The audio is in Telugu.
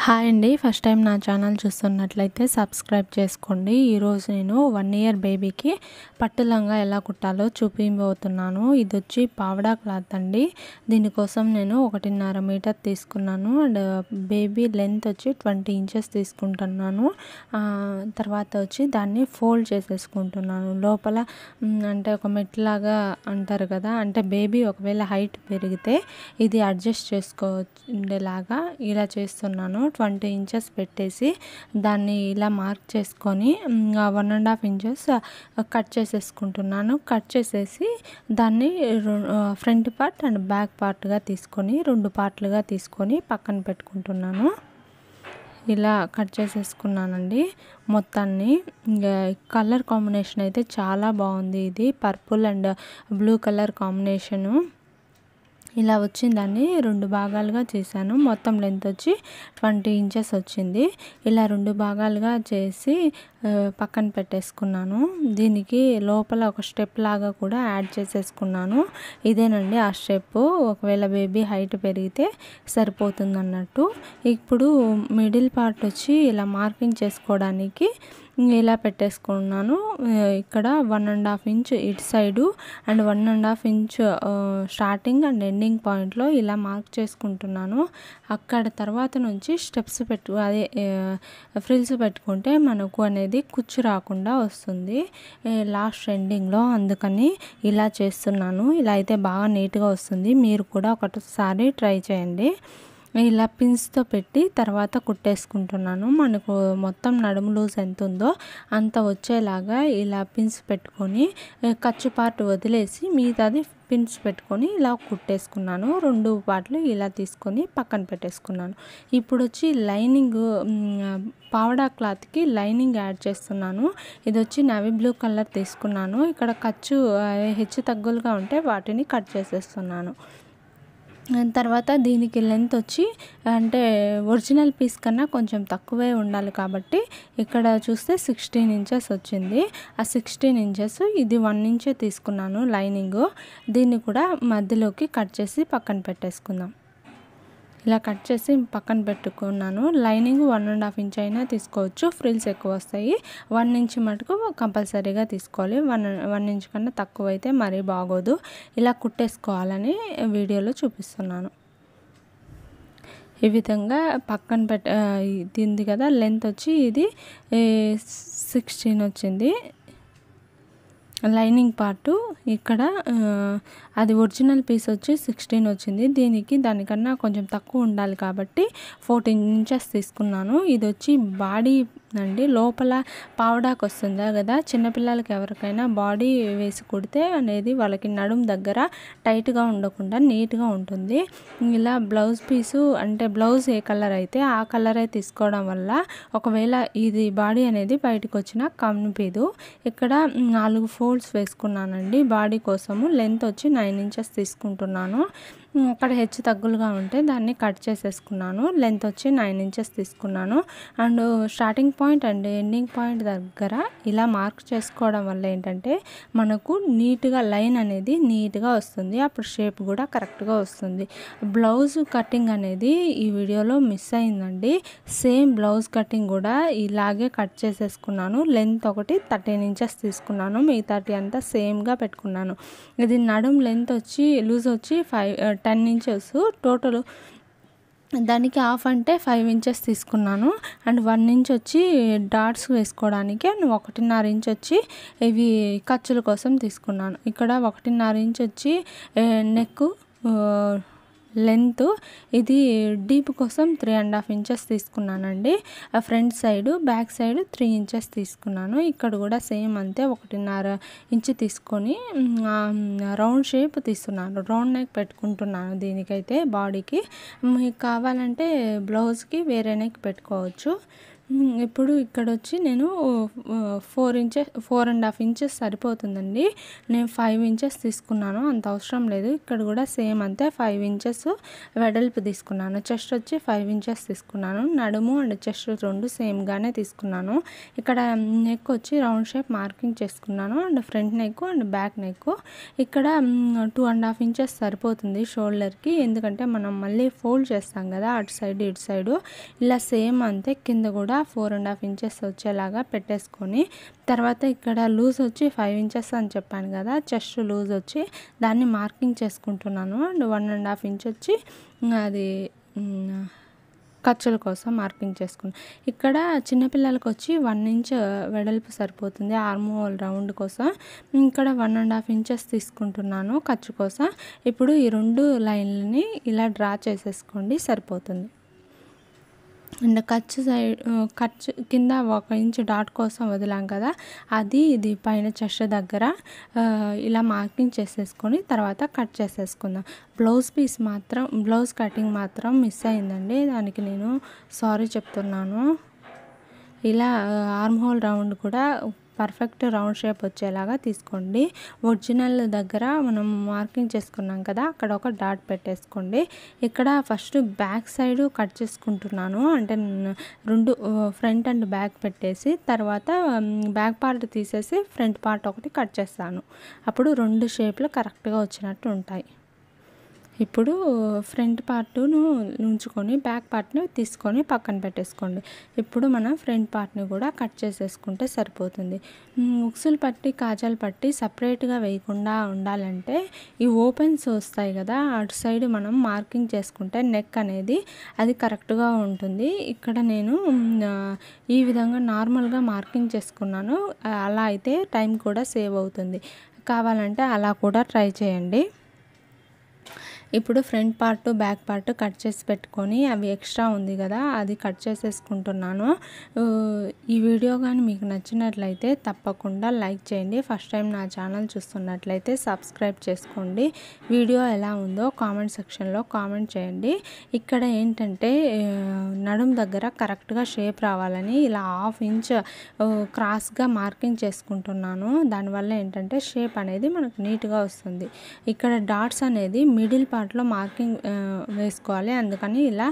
హాయ్ అండి. ఫస్ట్ టైం నా ఛానల్ చూస్తున్నట్లయితే సబ్స్క్రైబ్ చేసుకోండి. ఈరోజు నేను 1 ఇయర్ బేబీకి పట్టు లంగా ఎలా కుట్టాలో చూపించబోతున్నాను. ఇది వచ్చి పావడా క్లాత్ అండి. దీనికోసం నేను 1.5 మీటర్ తీసుకున్నాను అండ్ బేబీ లెంత్ వచ్చి 20 ఇంచెస్ తీసుకుంటున్నాను. తర్వాత వచ్చి దాన్ని ఫోల్డ్ చేసేసుకుంటున్నాను. లోపల అంటే ఒక మెట్లాగా అంటారు కదా, అంటే బేబీ ఒకవేళ హైట్ పెరిగితే ఇది అడ్జస్ట్ చేసుకోండేలాగా ఇలా చేస్తున్నాను. 20 ఇంచెస్ పెట్టేసి దాన్ని ఇలా మార్క్ చేసుకొని 1.5 ఇంచెస్ కట్ చేసేసుకుంటున్నాను. కట్ చేసేసి దాన్ని ఫ్రంట్ పార్ట్ అండ్ బ్యాక్ పార్ట్గా తీసుకొని 2 పార్ట్లుగా తీసుకొని పక్కన పెట్టుకుంటున్నాను. ఇలా కట్ చేసేసుకున్నానండి మొత్తాన్ని. కలర్ కాంబినేషన్ అయితే చాలా బాగుంది. ఇది purple and blue colour combination. ఇలా వచ్చిందాన్ని 2 భాగాలుగా చేశాను. మొత్తం లెంత్ వచ్చి 20 ఇంచెస్ వచ్చింది. ఇలా 2 భాగాలుగా చేసి పక్కన పెట్టేసుకున్నాను. దీనికి లోపల ఒక స్టెప్ లాగా కూడా యాడ్ చేసేసుకున్నాను. ఇదేనండి ఆ స్టెప్. ఒకవేళ బేబీ హైట్ పెరిగితే సరిపోతుంది అన్నట్టు. ఇప్పుడు మిడిల్ పార్ట్ వచ్చి ఇలా మార్కింగ్ చేసుకోవడానికి ఇలా పెట్టేసుకున్నాను. ఇక్కడ 1.5 ఇంచ్ ఇటు side and 1.5 inch starting and ending పాయింట్లో ఇలా మార్క్ చేసుకుంటున్నాను. అక్కడ తర్వాత నుంచి స్టెప్స్ అదే ఫ్రిల్స్ పెట్టుకుంటే మనకు అనేది కుచ్చు రాకుండా వస్తుంది లాస్ట్ ఎండింగ్లో. అందుకని ఇలా చేస్తున్నాను. ఇలా అయితే బాగా నీట్గా వస్తుంది. మీరు కూడా ఒకసారి ట్రై చేయండి. ఇలా పిన్స్తో పెట్టి తర్వాత కుట్టేసుకుంటున్నాను. మనకు మొత్తం నడుము లూజ్ ఎంత ఉందో అంత వచ్చేలాగా ఇలా పిన్స్ పెట్టుకొని ఖర్చు పార్ట్ వదిలేసి మిగతాది పిన్స్ పెట్టుకొని ఇలా కుట్టేసుకున్నాను. 2 పార్ట్లు ఇలా తీసుకొని పక్కన పెట్టేసుకున్నాను. ఇప్పుడు వచ్చి లైనింగ్ పావడా క్లాత్కి లైనింగ్ యాడ్ చేస్తున్నాను. ఇది వచ్చి నేవీ బ్లూ కలర్ తీసుకున్నాను. ఇక్కడ ఖర్చు హెచ్చు తగ్గులుగా ఉంటే వాటిని కట్ చేసేస్తున్నాను. తర్వాత దీనికి లెంత్ వచ్చి అంటే ఒరిజినల్ పీస్ కన్నా కొంచెం తక్కువే ఉండాలి కాబట్టి ఇక్కడ చూస్తే 16 ఇంచెస్ వచ్చింది. ఆ 16 ఇంచెస్ ఇది 1 ఇంచే తీసుకున్నాను లైనింగ్. దీన్ని కూడా మధ్యలోకి కట్ చేసి పక్కన పెట్టేసుకుందాం. ఇలా కట్ చేసి పక్కన పెట్టుకున్నాను. లైనింగ్ 1.5 ఇంచ్ అయినా తీసుకోవచ్చు. ఫ్రిల్స్ ఎక్కువ వస్తాయి. 1 ఇంచ్ మటుకు కంపల్సరీగా తీసుకోవాలి. 1 ఇంచ్ కన్నా తక్కువ అయితే మరీ బాగోదు. ఇలా కుట్టేసుకోవాలని వీడియోలో చూపిస్తున్నాను. ఈ విధంగా పక్కన ఇది కదా లెంత్ వచ్చి ఇది 16 వచ్చింది లైనింగ్ పార్టు. ఇక్కడ అది ఒరిజినల్ పీస్ వచ్చి 16 వచ్చింది. దీనికి దానికన్నా కొంచెం తక్కువ ఉండాలి కాబట్టి 14 ఇంచెస్ తీసుకున్నాను. ఇది వచ్చి బాడీ అండి. లోపల పావడాకు వస్తుందా కదా, చిన్నపిల్లలకి ఎవరికైనా బాడీ వేసి కుడితే అనేది వాళ్ళకి నడుము దగ్గర టైట్గా ఉండకుండా నీట్గా ఉంటుంది. ఇలా బ్లౌజ్ పీసు అంటే బ్లౌజ్ ఏ కలర్ అయితే ఆ కలరే తీసుకోవడం వల్ల ఒకవేళ ఇది బాడీ అనేది బయటకు వచ్చినా కనిపించదు. ఇక్కడ 4 ఫోల్డ్స్ వేసుకున్నానండి బాడీ కోసము. లెంత్ వచ్చి 9 ఇంచెస్ తీసుకుంటున్నాను. అక్కడ హెచ్చు తగ్గులుగా ఉంటే దాన్ని కట్ చేసేసుకున్నాను. లెంత్ వచ్చి 9 ఇంచెస్ తీసుకున్నాను. And starting point and ending point దగ్గర ఇలా మార్క్ చేసుకోవడం వల్ల ఏంటంటే మనకు నీట్గా లైన్ అనేది నీట్గా వస్తుంది. అప్పుడు షేప్ కూడా కరెక్ట్గా వస్తుంది. బ్లౌజ్ కటింగ్ అనేది ఈ వీడియోలో మిస్ అయిందండి. సేమ్ బ్లౌజ్ కటింగ్ కూడా ఇలాగే కట్ చేసేసుకున్నాను. లెంత్ ఒకటి 13 ఇంచెస్ తీసుకున్నాను. మిగతాటి అంతా సేమ్గా పెట్టుకున్నాను. ఇది నడుము లెంత్ వచ్చి లూజ్ వచ్చి 10 ఇంచెస్ టోటల్. దానికి హాఫ్ అంటే 5 ఇంచెస్ తీసుకున్నాను. అండ్ 1 ఇంచ్ వచ్చి డాట్స్ వేసుకోవడానికి అండ్ 1.5 ఇంచ్ వచ్చి ఇవి ఖర్చుల కోసం తీసుకున్నాను. ఇక్కడ 1.5 ఇంచ్ వచ్చి నెక్ లెంత్. ఇది డీప్ కోసం 3.5 ఇంచెస్ తీసుకున్నానండి. Front side back side 3 inches తీసుకున్నాను. ఇక్కడ కూడా సేమ్ అంతే 1.5 ఇంచ్ తీసుకొని రౌండ్ షేప్ తీస్తున్నాను. రౌండ్ నెక్ పెట్టుకుంటున్నాను దీనికైతే బాడీకి. మీకు కావాలంటే బ్లౌజ్కి వేరే నెక్ పెట్టుకోవచ్చు. ఇప్పుడు ఇక్కడొచ్చి నేను 4.5 ఇంచెస్ సరిపోతుందండి. నేను 5 ఇంచెస్ తీసుకున్నాను, అంత అవసరం లేదు. ఇక్కడ కూడా సేమ్ అంతే 5 ఇంచెస్ వెడల్పు తీసుకున్నాను. చెస్ట్ వచ్చి 5 ఇంచెస్ తీసుకున్నాను. నడుము అండ్ చెస్ట్ రెండు సేమ్గానే తీసుకున్నాను. ఇక్కడ నెక్ వచ్చి రౌండ్ షేప్ మార్కింగ్ చేసుకున్నాను and front neck and back neck ఇక్కడ 2.5 ఇంచెస్ సరిపోతుంది షోల్డర్కి. ఎందుకంటే మనం మళ్ళీ ఫోల్డ్ చేస్తాం కదా అటు సైడ్ ఇటు సైడు. ఇలా సేమ్ అంతే కింద కూడా 4.5 ఇంచెస్ వచ్చేలాగా పెట్టేసుకొని తర్వాత ఇక్కడ లూజ్ వచ్చి 5 ఇంచెస్ అని చెప్పాను కదా, చెస్ట్ లూజ్ వచ్చి దాన్ని మార్కింగ్ చేసుకుంటున్నాను. అండ్ 1.5 ఇంచ్ వచ్చి అది ఖర్చుల కోసం మార్కింగ్ చేసుకున్నాను. ఇక్కడ చిన్నపిల్లలకి వచ్చి 1 ఇంచ్ వెడల్పు సరిపోతుంది ఆర్మ్ హోల్ రౌండ్ కోసం. ఇక్కడ 1.5 ఇంచెస్ తీసుకుంటున్నాను ఖర్చు కోసం. ఇప్పుడు ఈ 2 లైన్లని ఇలా డ్రా చేసేసుకోండి, సరిపోతుంది. అండ్ ఖర్చు కింద 1 ఇంచ్ డాట్ కోసం వదిలాం కదా, అది ఇది పైన చెస్ట్ దగ్గర ఇలా మార్కింగ్ చేసేసుకొని తర్వాత కట్ చేసేసుకుందాం. బ్లౌజ్ కటింగ్ మాత్రం మిస్ అయిందండి, దానికి నేను సారీ చెప్తున్నాను. ఇలా ఆర్మ్ హోల్ రౌండ్ కూడా పర్ఫెక్ట్ రౌండ్ షేప్ వచ్చేలాగా తీసుకోండి. ఒరిజినల్ దగ్గర మనం మార్కింగ్ చేసుకున్నాం కదా, అక్కడ ఒక డాట్ పెట్టేసుకోండి. ఇక్కడ ఫస్ట్ బ్యాక్ సైడ్ కట్ చేసుకుంటున్నాను, అంటే 2 ఫ్రంట్ అండ్ బ్యాక్ పెట్టేసి తర్వాత బ్యాక్ పార్ట్ తీసేసి ఫ్రంట్ పార్ట్ ఒకటి కట్ చేస్తాను. అప్పుడు 2 షేప్లు కరెక్ట్గా వచ్చినట్టు ఉంటాయి. ఇప్పుడు ఫ్రంట్ పార్ట్ను ఉంచుకొని బ్యాక్ పార్ట్ని తీసుకొని పక్కన పెట్టేసుకోండి. ఇప్పుడు మనం ఫ్రంట్ పార్ట్ని కూడా కట్ చేసేసుకుంటే సరిపోతుంది. ఉక్సులు పట్టి కాజాలు పట్టి సపరేట్గా వేయకుండా ఉండాలంటే ఈ ఓపెన్స్ వస్తాయి కదా, అటు సైడ్ మనం మార్కింగ్ చేసుకుంటే నెక్ అనేది అది కరెక్ట్గా ఉంటుంది. ఇక్కడ నేను ఈ విధంగా నార్మల్గా మార్కింగ్ చేసుకున్నాను. అలా అయితే టైం కూడా సేవ్ అవుతుంది. కావాలంటే అలా కూడా ట్రై చేయండి. ఇప్పుడు front part back part cut చేసి పెట్టుకొని అవి ఎక్స్ట్రా ఉంది కదా అది కట్ చేసేసుకుంటున్నాను. ఈ వీడియో కానీ మీకు నచ్చినట్లయితే తప్పకుండా లైక్ చేయండి. ఫస్ట్ టైం నా ఛానల్ చూస్తున్నట్లయితే సబ్స్క్రైబ్ చేసుకోండి. వీడియో ఎలా ఉందో కామెంట్ సెక్షన్లో కామెంట్ చేయండి. ఇక్కడ ఏంటంటే నడుం దగ్గర కరెక్ట్గా షేప్ రావాలని ఇలా 1/2 ఇంచ్ క్రాస్గా మార్కింగ్ చేసుకుంటున్నాను. దానివల్ల ఏంటంటే షేప్ అనేది మనకు నీట్గా వస్తుంది. ఇక్కడ డాట్స్ అనేది మిడిల్ పార్ట్లో మార్కింగ్ వేసుకోవాలి, అందుకని ఇలా